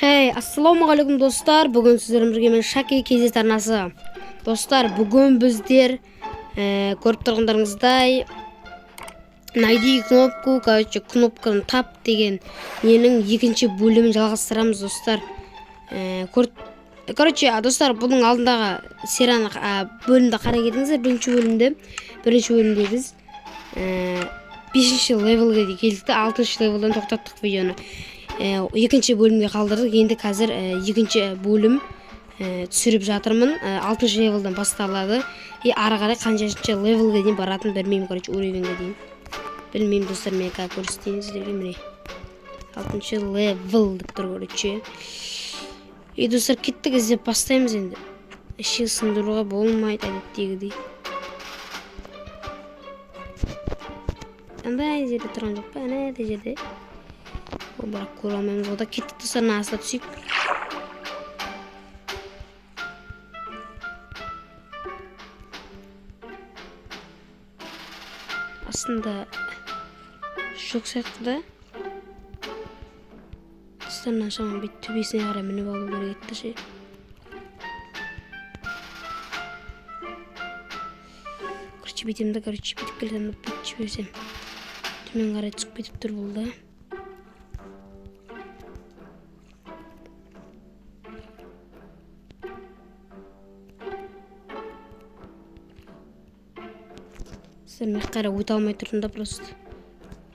Hey, assalomu alaykum do'stlar. Bugun sizlarga men Shaki KZ arnasi. Do'stlar, bugun bizlar ko'rib turganlaringizday найди кнопку, кнопканы tap degan mening ikkinchi bo'limini жалғастырамыз do'stlar. Do'stlar, buning алдындағы серияны бөлімді қарай кетіңіздер. Birinchi bölümde biz 5-ші левелге келдік те 6-ші левелден тоқтаттық видеоны. Екінші бөлімге қалдырдық. Енді қазір екінші бөлім түсіріп жатырмын. 6-ші левелден басталады. Ары қарай қаншаншы левелге дейін баратын білмеймін, уровеньге дейін. Білмеймін достар, мен как көрсетейін сіздерге. Міне 6-ші левел деп тұр короче. Достар, кеттік, іздеп бастаймыз енді. Іші сындыруға болмайды әдеттегідей. Андай жерде тұрған жоқ па? Ана жерде. Бірақ көре алмаймыз. Ода кеттік достар, насыла түсейік. Астында жоқ сияқты да. Достар, шаман бет төбесіне қарай мініп алу керек етті ше. Бетімді бетіп келдім, бетіп жіберсем. Төмен қарай түсіп кетіп тұр бұл да. Мен қарай өте алмай тұрдым да просто.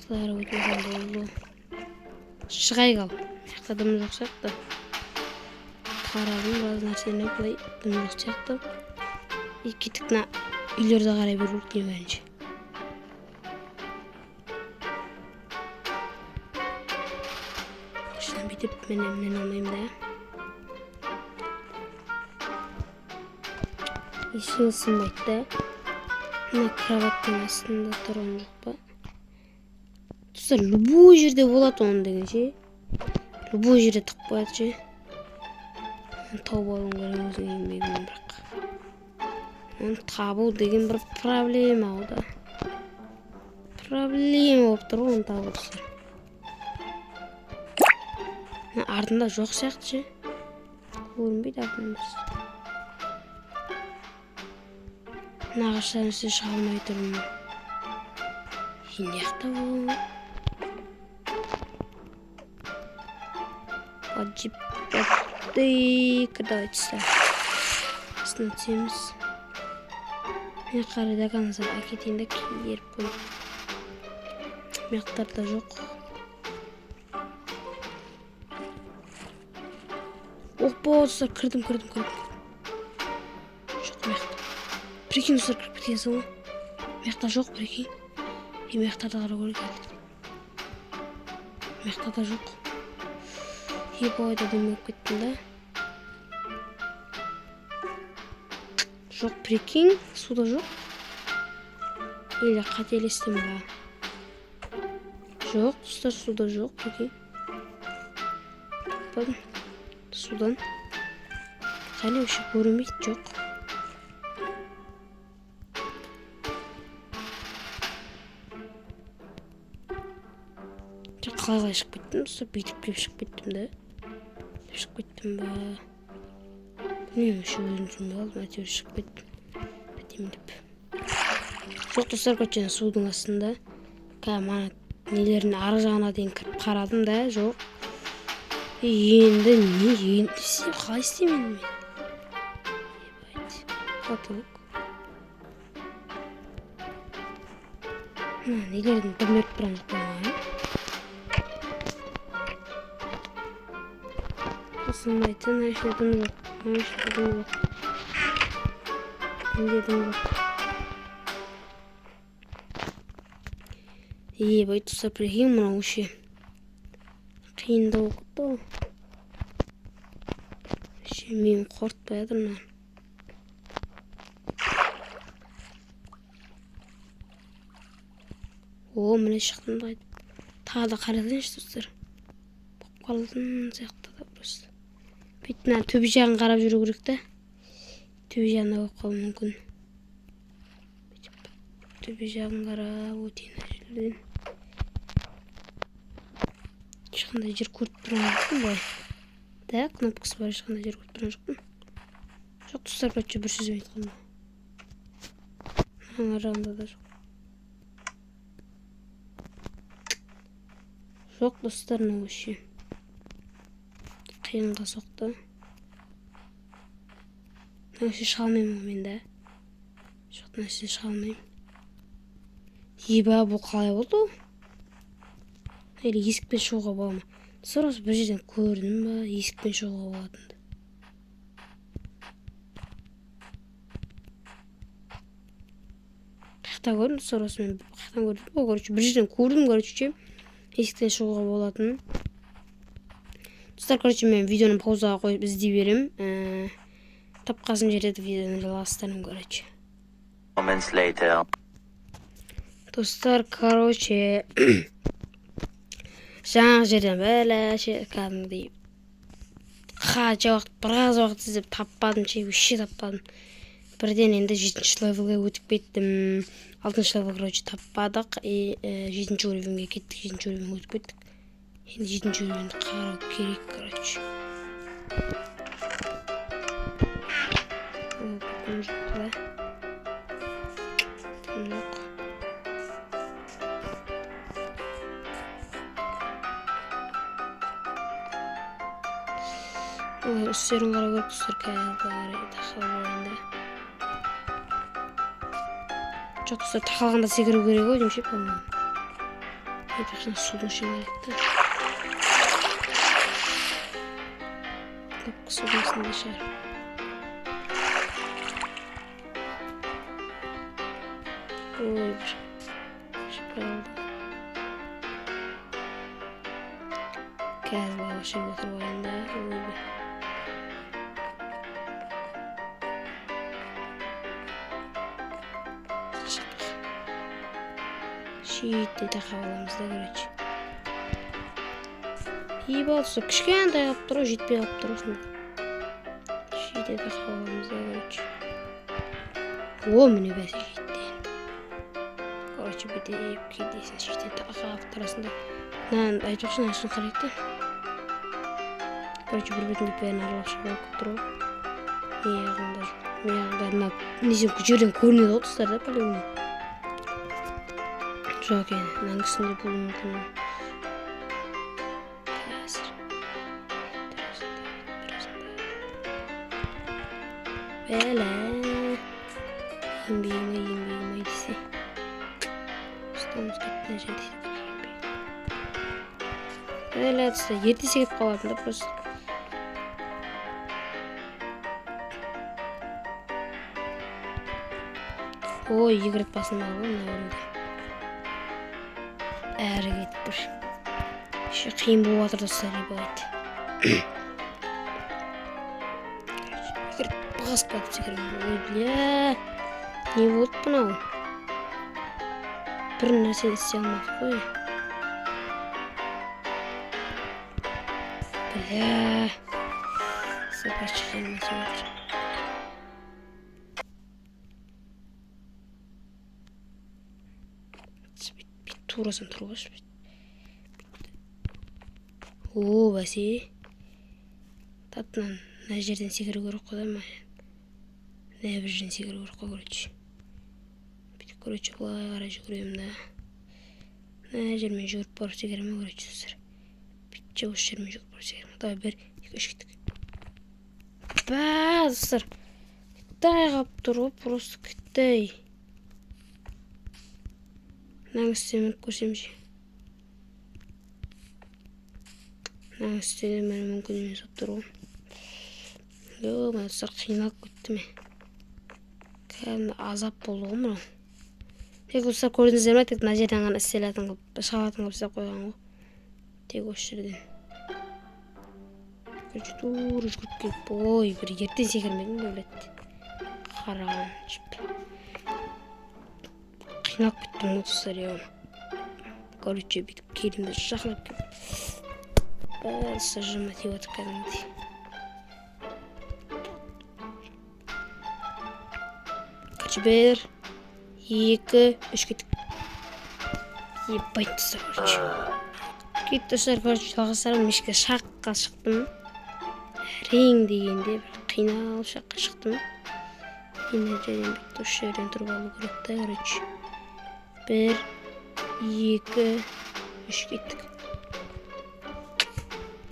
Солай өте алмай болды. Шығай қал. Мақта дым жоқ сияқты. Қарағым баз нәрсені бұлай дым жоқ сияқты. Кеттік үйлерді қарай бір өрт не бәрінше. Шынан бетіп мен алмайым да. Есіңі сынбайды да. Мына кроваттың астында тұрған жоқ па? Достар, любой жерде болады оның деген ше. Любой жерде тық қояды ше. Тауып алуым керек өзің еңбегімен бірақ. Оны табу деген бір проблема ол да. Проблема болып тұр оны табу достар. Артында жоқ сияқты ше. Көрінбейді артында. Нағаштан үсті шыға алмай тұрмын. Енді яқта бұл. Давайте ставь. Снатеміз. Мен қарайда қанызар әкетейін да кейеріп қойып. Мектарда жоқ. Достар, кірдім. Жоқ мектар. Прикинь, достар, кіріп кеткенсің ғой. Мектар жоқ, прикинь. Мектарда қара көріп келді. Мектарда жоқ. Ойда демеп кеттім да. Жоқ, прикинь, суда жоқ. Или қателестім ба? Жоқ, достар, суда жоқ, прикинь. Bakın, судан. Қане өші көрінбейді, жоқ. Қалай шығып кеттім, достар, бүйтіп кеп шығып кеттім да. Шығып кеттім ба? Білмеймін, өші өзім түсінбей қалдым, әйтеуір шығып кеттім. Бәтемдеп. Жоқ, достар, көтшен судың астында. Мана нелерін ары жағына дейін кіріп қарадым да, жоқ. Енді не? Қалай істеймін мен? Қатылық. Нелердің білмеп тұрам жоқ болмаған. Сынбайтын, әшедім жоқ. Үндедім жоқ. Бай тұса прикинь, мұна өше. Қиында оқытты. Мен қортпай адырман. Міне шықтым да айтып. Тағы да қарадыңшы достар. Боп қалдың сияқты да просто. Бетіне төбе жағын қарап жүру керек та. Төбе жағына болып қалу мүмкін. Төбе жағын қарап өтейін жерлерден. Ешқандай жер көріп тұрған жоқпын бай. Да, кнопкасы бар, ешқандай жер көріп тұрған жоқпын. Жоқ, достар, короче, бір сөзім айтқаным. Ана жағында да жоқ. Жоқ, достар, мынау вообще қиынға соқты. Нәрсе шыға алмаймын ғой мен да. Жоқ, нәрсе шыға алмаймын. Еба, бұл қалай болды ол? Или есікпен шығуға бола ма? Достар, осы бір жерден көрдім ба, есікпен шығуға болатынды. Қайта көрдім, достар, осы мен қайттан көрдім ба, короче, бір жерден көрдім, короче, есіктен шығуға болатын. Достар, короче, мен видеоны паузаға қойып іздей берем. Тапқасын жерде видеоны жалғастырам, короче. Moments later. Достар, короче, жаңағы жерден бәләше кәдімгідей қанша уақыт, біраз уақыт іздеп таппадым, вообще таппадым. Бірден енді 7-ші левелге өтіп кеттім. 6-ші левел, короче, таппадық. 7-ші уровенге кеттік, 7-ші уровенге өтіп кеттік. Енді 7-ші уровенді қарау керек, короче. Üstlerin kara görüntüsü kaydı takıldı. Çok da takılganda секіру керек ой демші по-моему. Айтақшын судың ішіне кетті. Көп судың ішінде шығар. Ой, бір шыпыр алды. Қазір баға шыр отырып ойында. Ой, бір. Шийтті тақап аламыз да, короче. Ебал, кішкентай қалып тұр, жетпей қалып тұр осында. Шийтті тақап аламыз да, короче. О, міне бәсе жетті енді. Короче, бетеп кейдесін шийтті тақап тұрасында. Айтпақшын ашын қарайды. Короче, бір бетінде бәрін аралап шығып көп тұр. Мияғында несен жерден көрінеді ғой, тұстар да, по-любому. Жоқ екен, нәңгісінде болу мүмкін. Қазір. Бәлі. Еңбегіме десе. Ұстамыз кеттіне жәдейді. Бәлі, тұста, ертесе кеп қалатын да, просто. Ой, егірет басында ғой, мына өрімді. Әрі кетіп бір. Ше қиын болып атыр достар, ебайды. Басып қатып секірем. Ой, бля. Не болды бұнау? Бір нәрсе істей алмадық қой. Бля. Сапаршы жеріме сөйтір. Турасам тұрғаш бет. О, бәсе. Татынан мына жерден секіру керек қой да ма? Мына бір жерден секіру керек қой, короче. Бүйтіп, короче, былай қарай жүгіремін да. Мына жермен жүгіріп барып секіремін, короче, достар. Бүйтіп, осы жермен жүгіріп барып секіремін. Давай, бір, екі, үш кеттік. Ба, достар. Кіттай қалып тұр ғой, просто кіттай. Нәңістемін көрсемші. Нәңістеде мәні мүмкін емес өттір ғой. Йо, мәні тұстар қиналып көтті ме. Кәдімді азап болды ғой мұнау. Тек ұстар көрдіңіздер ме, тек мына жерден ғана істелетін қылып, шағалатын қылып істеп қойған ғой. Тек осы жерден. Көрші тур жүгіріп келіп, ой, бір ертен секірмедім бөлетті. Қараған жіп. Қинап кеттім ұтыстар еуім. Короче, бүйтіп келімді жақлап кеп. Бәлісі жыма тек отып кәдімді. Короче, бір, екі, үш кеттік. Ебайт тұстар, короче. Кетті тұстар, короче, жалғастарым мешке шаққа шықтым. Рең дегенде бір қиналып жаққа шықтым. Енді жерден бітті, осы жерден тұрып алу керек та, короче. 1, 2, 3 кеттік.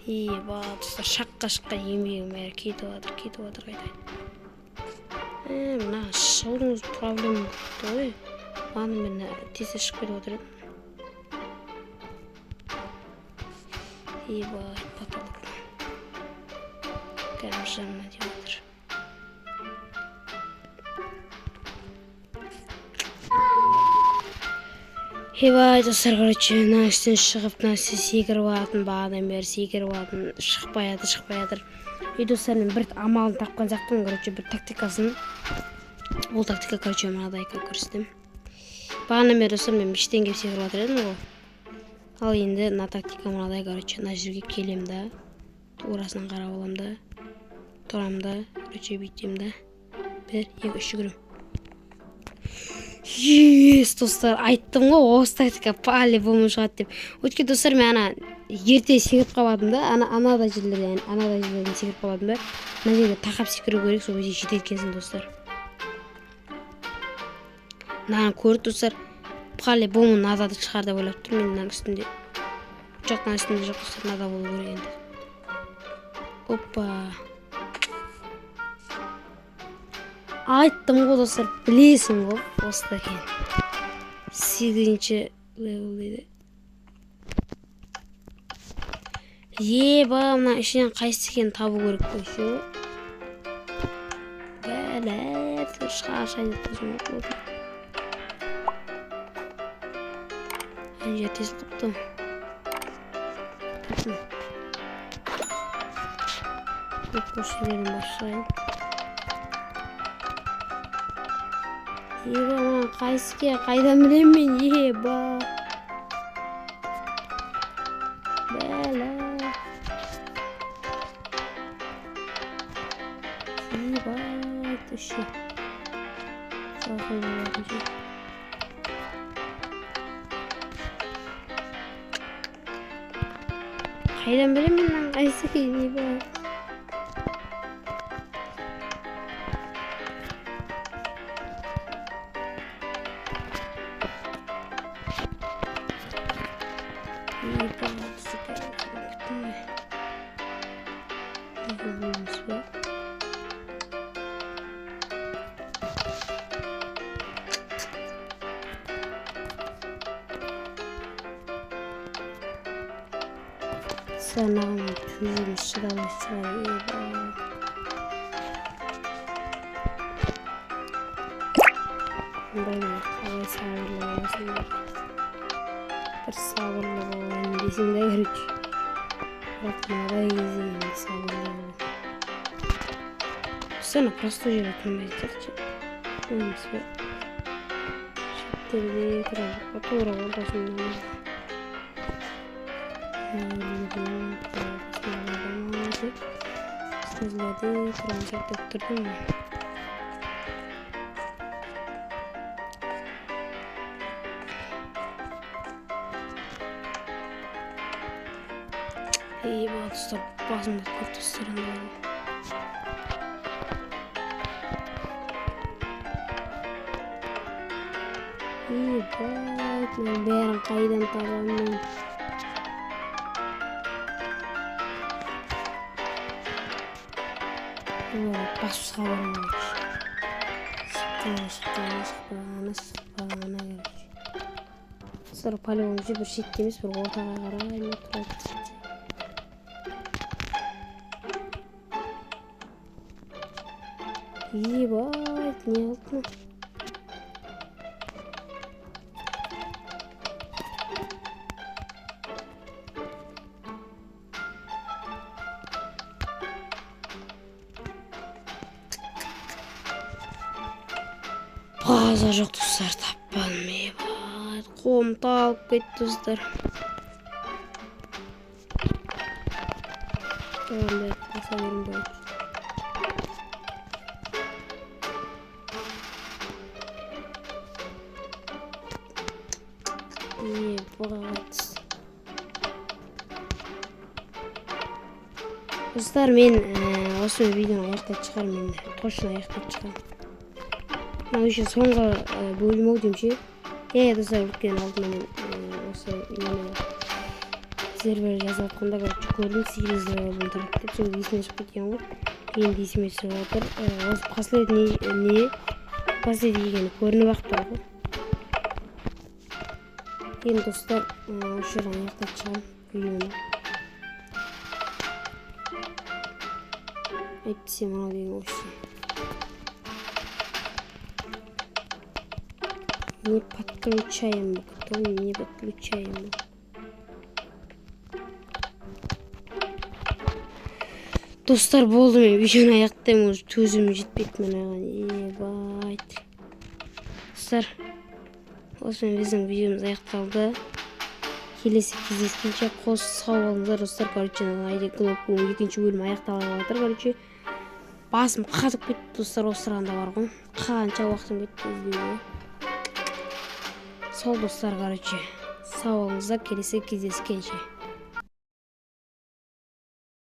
Достар, шаққа еңбегім бәрі кетіп жатыр қайта. Мына шығудың өзі проблема болды ғой. Маған мен тез шығып кетіп отыр едім. Паталып. Кәдімгі жаныма деп отыр. Достар, короче, мына үстен шығып, мына секіріп алатын, бағадан бері секіріп алатын, шықпай жатыр. Достар, мен бір амалын тапқан жақтым, короче, бір тактикасын. Ол тактика, короче, мынадай көрсетем. Бағадан бері достар, мен іштен кеп секіріп жатыр едім ғой. Ал енді мына тактика мынадай, короче, мына жерге келем да, турасынан қарап алам да, тұрам да, короче, бүйтем да. 1, 2, 3 жүгірем. Достар, айттым ғой, осы тактика по-любому шығады деп. Өткен достар, мен ерте секіріп қаладым да, анадай жерлерден секіріп қаладым да. Мына жерге тақап секіру керек, сол кезде жетеді екенсің, достар. Мынаны көріп, достар, по-любому надады шығар деп ойлап тұрмын. Мен мынаның үстінде. Жоқтан үстінде жоқ, достар, нада болу керек енді. Опа. Айттым ғой, достар, білесің ғой, осыда екен. 8-ші левел дейді. Мына ішінен қайсы екен табу керек қойшы. Бәләр, шығаршайды тұзым оқылды. Әнже тез қыпты. Көшелерін басшайын. Мына қайсыке, қайдан білем мен, Бәләр. Түші. Қайдан білем мен, қайсыке, Sanağım tüyüm sıralı. Böyle hava sabırlamasın. Bir sabırlı olayım desinde gerek. Bakmada gezeyim sabırlı olayım. Sana просто животным байтерчи. Нормально. Шиттерде тұрады. Атура ортасында. Стазлады құрамжақ деп тұрдым. Достар, басымда көп достарым бар. Мен бәрін қайдан табамын. Басқа бармын. Шықпағаны керек. Достар, полигон бір шетте емес, бір ортаға қарай тұрады. Ебать, не алды. База жоқ достар, таппадым. Ебать, қолым талып кетті достар. Ондай аса берім болады. Ебать. Dostlar men осы видеоны аяқтап шығармын енді. Точно аяқтап шығармын. Мына үшін соңғы бөлім ау деймін ше. Достар үлкен алдымен осы нені сервер жазып жатқанда көрдім 8 левелден тұрады деп. Сол есіме шығып кеткен ғой. Енді есіме шығып отыр. Осы последний дегені көрініп ақ тұр ғой. Енді достар осы жерден аяқтап шығамын видеоны. Әйтпесе мынау деген осы. Не подключаем. Кто не подключаем? Достар болды, мен видеоны аяқтаймын, уже төзім жетпейді мынаған. Ебайт. Достар, осымен біздің видеомыз аяқталды. Келесі кездескенше қос сау болыңыздар достар. Короче, айда кнопканың екінші бөлімі аяқталып жатыр. Короче, басым қатып кетті достар, осы сырғанда бар ғой. Қанша уақытым кетті іздеуге. Сол достар, короче, сау болыңыздар, келесі кездескенше.